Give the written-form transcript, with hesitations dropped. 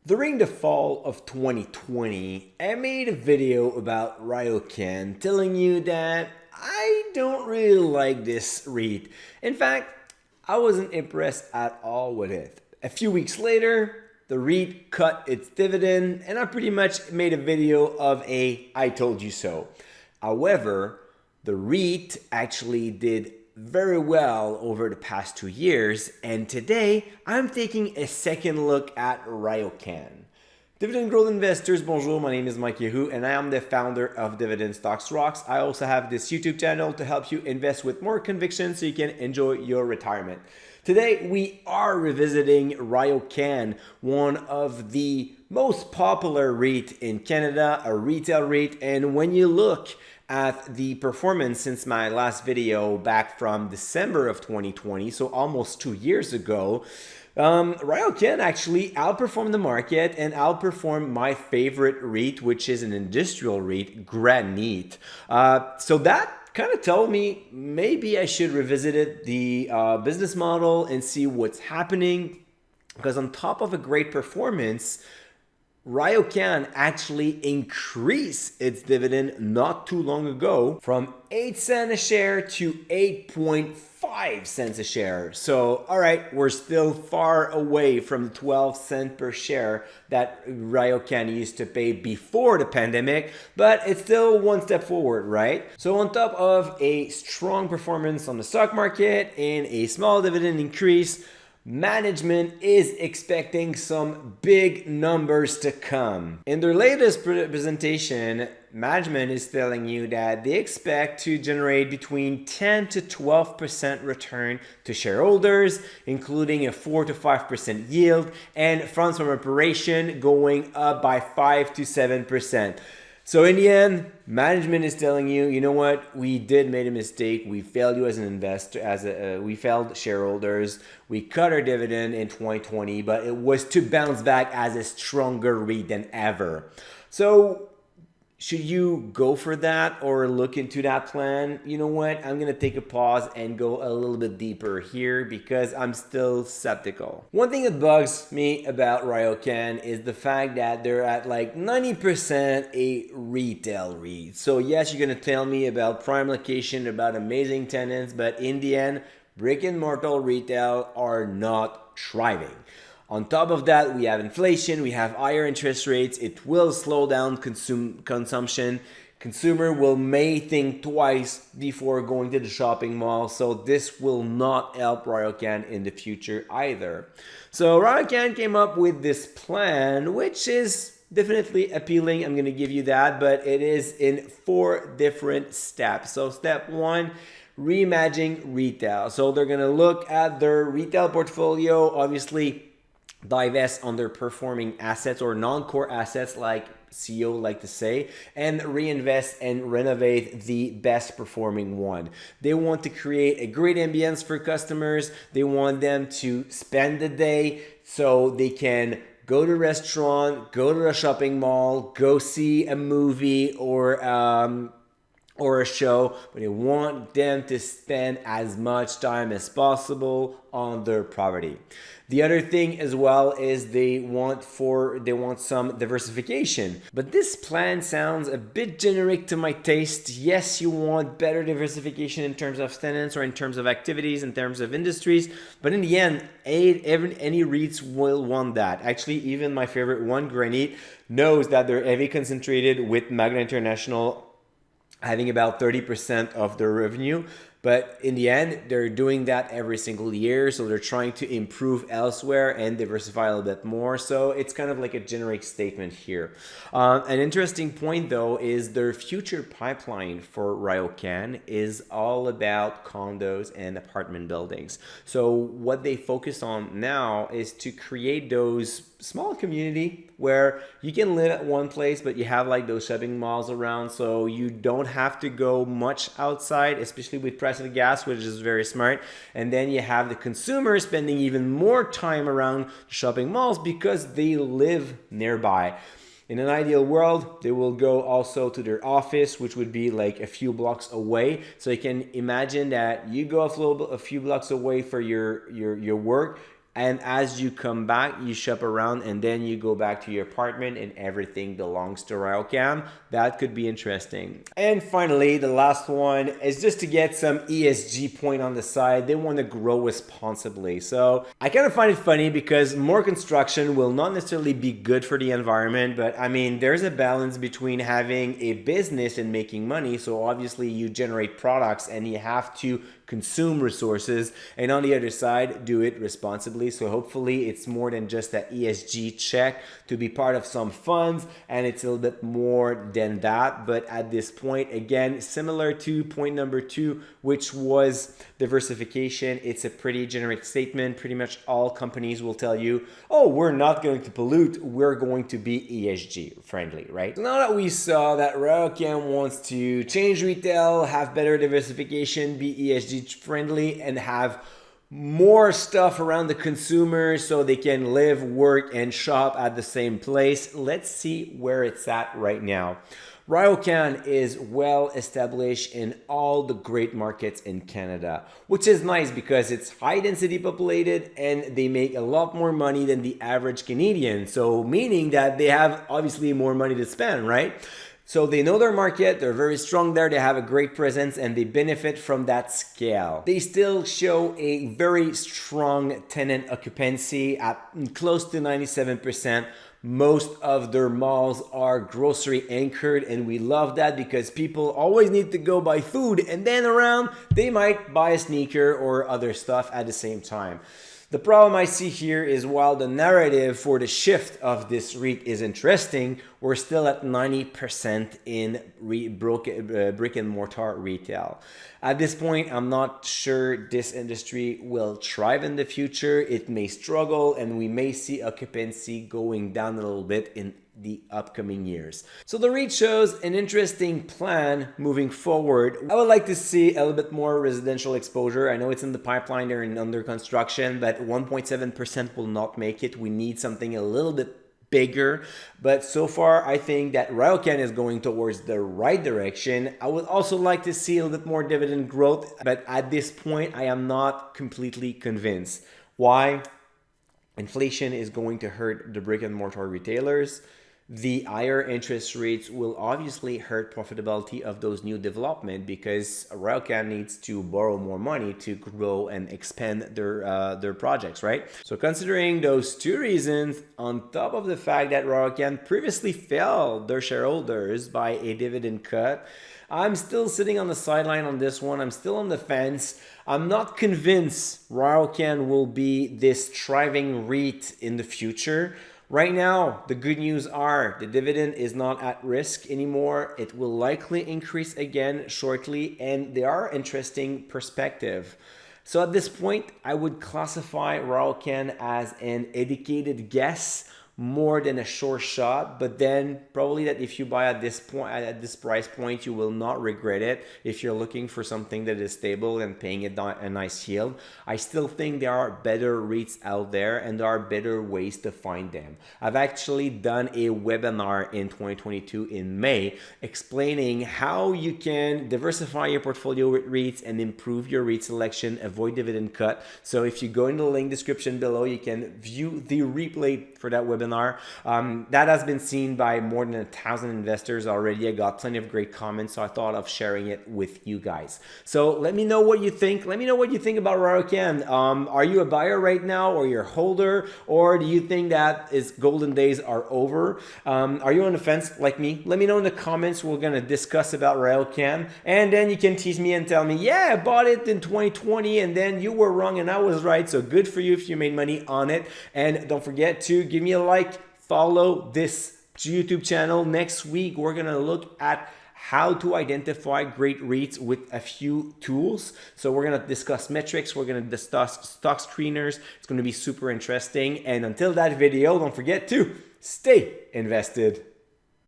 During the fall of 2020, I made a video about RioCan telling you that I don't really like this REIT. In fact, I wasn't impressed at all with it. A few weeks later, the REIT cut its dividend and I pretty much made a video of a I told you so. However, the REIT actually did very well over the past 2 years, and today I'm taking a second look at RioCan. Dividend growth investors, bonjour, my name is Mike Yahoo and I am the founder of Dividend Stocks Rocks. I also have this YouTube channel to help you invest with more conviction so you can enjoy your retirement. Today we are revisiting RioCan, one of the most popular REIT in Canada, a retail REIT, and when you look at the performance since my last video back from December of 2020, so almost 2 years ago, RioCan actually outperformed the market and outperformed my favorite REIT, which is an industrial REIT, Granite. So that kind of told me maybe I should revisit the business model and see what's happening, because on top of a great performance, RioCan actually increased its dividend not too long ago from 8 cents a share to 8.5 cents a share. So, all right, we're still far away from the 12 cents per share that RioCan used to pay before the pandemic, but it's still one step forward, right? So on top of a strong performance on the stock market and a small dividend increase, management is expecting some big numbers to come. In their latest presentation, management is telling you that they expect to generate between 10 to 12% return to shareholders, including a 4 to 5% yield, and funds from operation going up by 5 to 7%. So in the end, management is telling you, you know what, we did make a mistake. We failed you as an investor, we failed shareholders. We cut our dividend in 2020, but it was to bounce back as a stronger REIT than ever. So should you go for that or look into that plan? You know what? I'm going to take a pause and go a little bit deeper here because I'm still skeptical. One thing that bugs me about RioCan is the fact that they're at like 90% a retail REIT. So yes, you're going to tell me about prime location, about amazing tenants, but in the end, brick and mortar retail are not thriving. On top of that, we have inflation, we have higher interest rates. It will slow down consumption. Consumer may think twice before going to the shopping mall. So this will not help RioCan in the future either. So RioCan came up with this plan, which is definitely appealing. I'm going to give you that, but it is in 4 different steps. So step 1, reimagining retail. So they're going to look at their retail portfolio, obviously divest underperforming assets or non-core assets, like CEO like to say, and reinvest and renovate the best performing one. They want to create a great ambience for customers. They want them to spend the day so they can go to a restaurant, go to a shopping mall, go see a movie or a show, but they want them to spend as much time as possible on their property. The other thing as well is they want some diversification. But this plan sounds a bit generic to my taste. Yes, you want better diversification in terms of tenants or in terms of activities, in terms of industries, but in the end, any REITs will want that. Actually, even my favorite one, Granite, knows that they're heavily concentrated with Magna International having about 30% of their revenue. But in the end, they're doing that every single year. So they're trying to improve elsewhere and diversify a little bit more. So it's kind of like a generic statement here. An interesting point, though, is their future pipeline for RioCan is all about condos and apartment buildings. So what they focus on now is to create those small community where you can live at one place, but you have like those shopping malls around, so you don't have to go much outside, especially with price of gas, which is very smart. And then you have the consumer spending even more time around shopping malls because they live nearby. In an ideal world, they will go also to their office, which would be like a few blocks away. So you can imagine that you go a few blocks away for your work. and as you come back, you shop around, and then you go back to your apartment and everything belongs to RioCan. That could be interesting. And finally, the last one is just to get some ESG point on the side. They want to grow responsibly. So I kind of find it funny because more construction will not necessarily be good for the environment, but I mean, there's a balance between having a business and making money. So obviously you generate products and you have to consume resources, and on the other side, do it responsibly. So hopefully it's more than just that ESG check to be part of some funds, and it's a little bit more than that. But at this point, again, similar to point number 2, which was diversification, it's a pretty generic statement. Pretty much all companies will tell you, oh, we're not going to pollute, we're going to be ESG friendly, right? So now that we saw that RioCan wants to change retail, have better diversification, be ESG friendly, and have more stuff around the consumer so they can live, work, and shop at the same place, let's see where it's at right now. RioCan is well established in all the great markets in Canada, which is nice because it's high density populated and they make a lot more money than the average Canadian. So meaning that they have obviously more money to spend, right? So they know their market, they're very strong there, they have a great presence, and they benefit from that scale. They still show a very strong tenant occupancy at close to 97%. Most of their malls are grocery anchored, and we love that because people always need to go buy food, and then around they might buy a sneaker or other stuff at the same time. The problem I see here is while the narrative for the shift of this REIT is interesting, we're still at 90% in brick and mortar retail. At this point, I'm not sure this industry will thrive in the future. It may struggle, and we may see occupancy going down a little bit in the upcoming years. So the REIT shows an interesting plan moving forward. I would like to see a little bit more residential exposure. I know it's in the pipeline, they're under construction, but 1.7% will not make it. We need something a little bit bigger, but so far I think that RioCan is going towards the right direction. I would also like to see a little bit more dividend growth, but at this point I am not completely convinced. Why? Inflation is going to hurt the brick and mortar retailers. The higher interest rates will obviously hurt profitability of those new development because RioCan needs to borrow more money to grow and expand their projects, right? So considering those two reasons, on top of the fact that RioCan previously failed their shareholders by a dividend cut, I'm still sitting on the sideline on this one. I'm still on the fence. I'm not convinced RioCan will be this thriving REIT in the future. Right now, the good news are the dividend is not at risk anymore. It will likely increase again shortly, and they are interesting perspective. So at this point, I would classify RioCan as an educated guess more than a sure shot, but then probably that if you buy at this point, at this price point, you will not regret it if you're looking for something that is stable and paying a nice yield. I still think there are better REITs out there and there are better ways to find them. I've actually done a webinar in 2022 in May explaining how you can diversify your portfolio with REITs and improve your REIT selection, avoid dividend cut. So if you go in the link description below, you can view the replay for that webinar. That has been seen by more than 1,000 investors already. I got plenty of great comments, so I thought of sharing it with you guys. So let me know what you think. Let me know what you think about RioCan. Are you a buyer right now, or you're a holder, or do you think that its golden days are over? Are you on the fence like me? Let me know in the comments. We're going to discuss about RioCan, and then you can tease me and tell me, yeah, I bought it in 2020 and then you were wrong and I was right. So good for you if you made money on it. And don't forget to give me a like, follow this YouTube channel. Next week, we're going to look at how to identify great REITs with a few tools. So we're going to discuss metrics. We're going to discuss stock screeners. It's going to be super interesting. And until that video, don't forget to stay invested.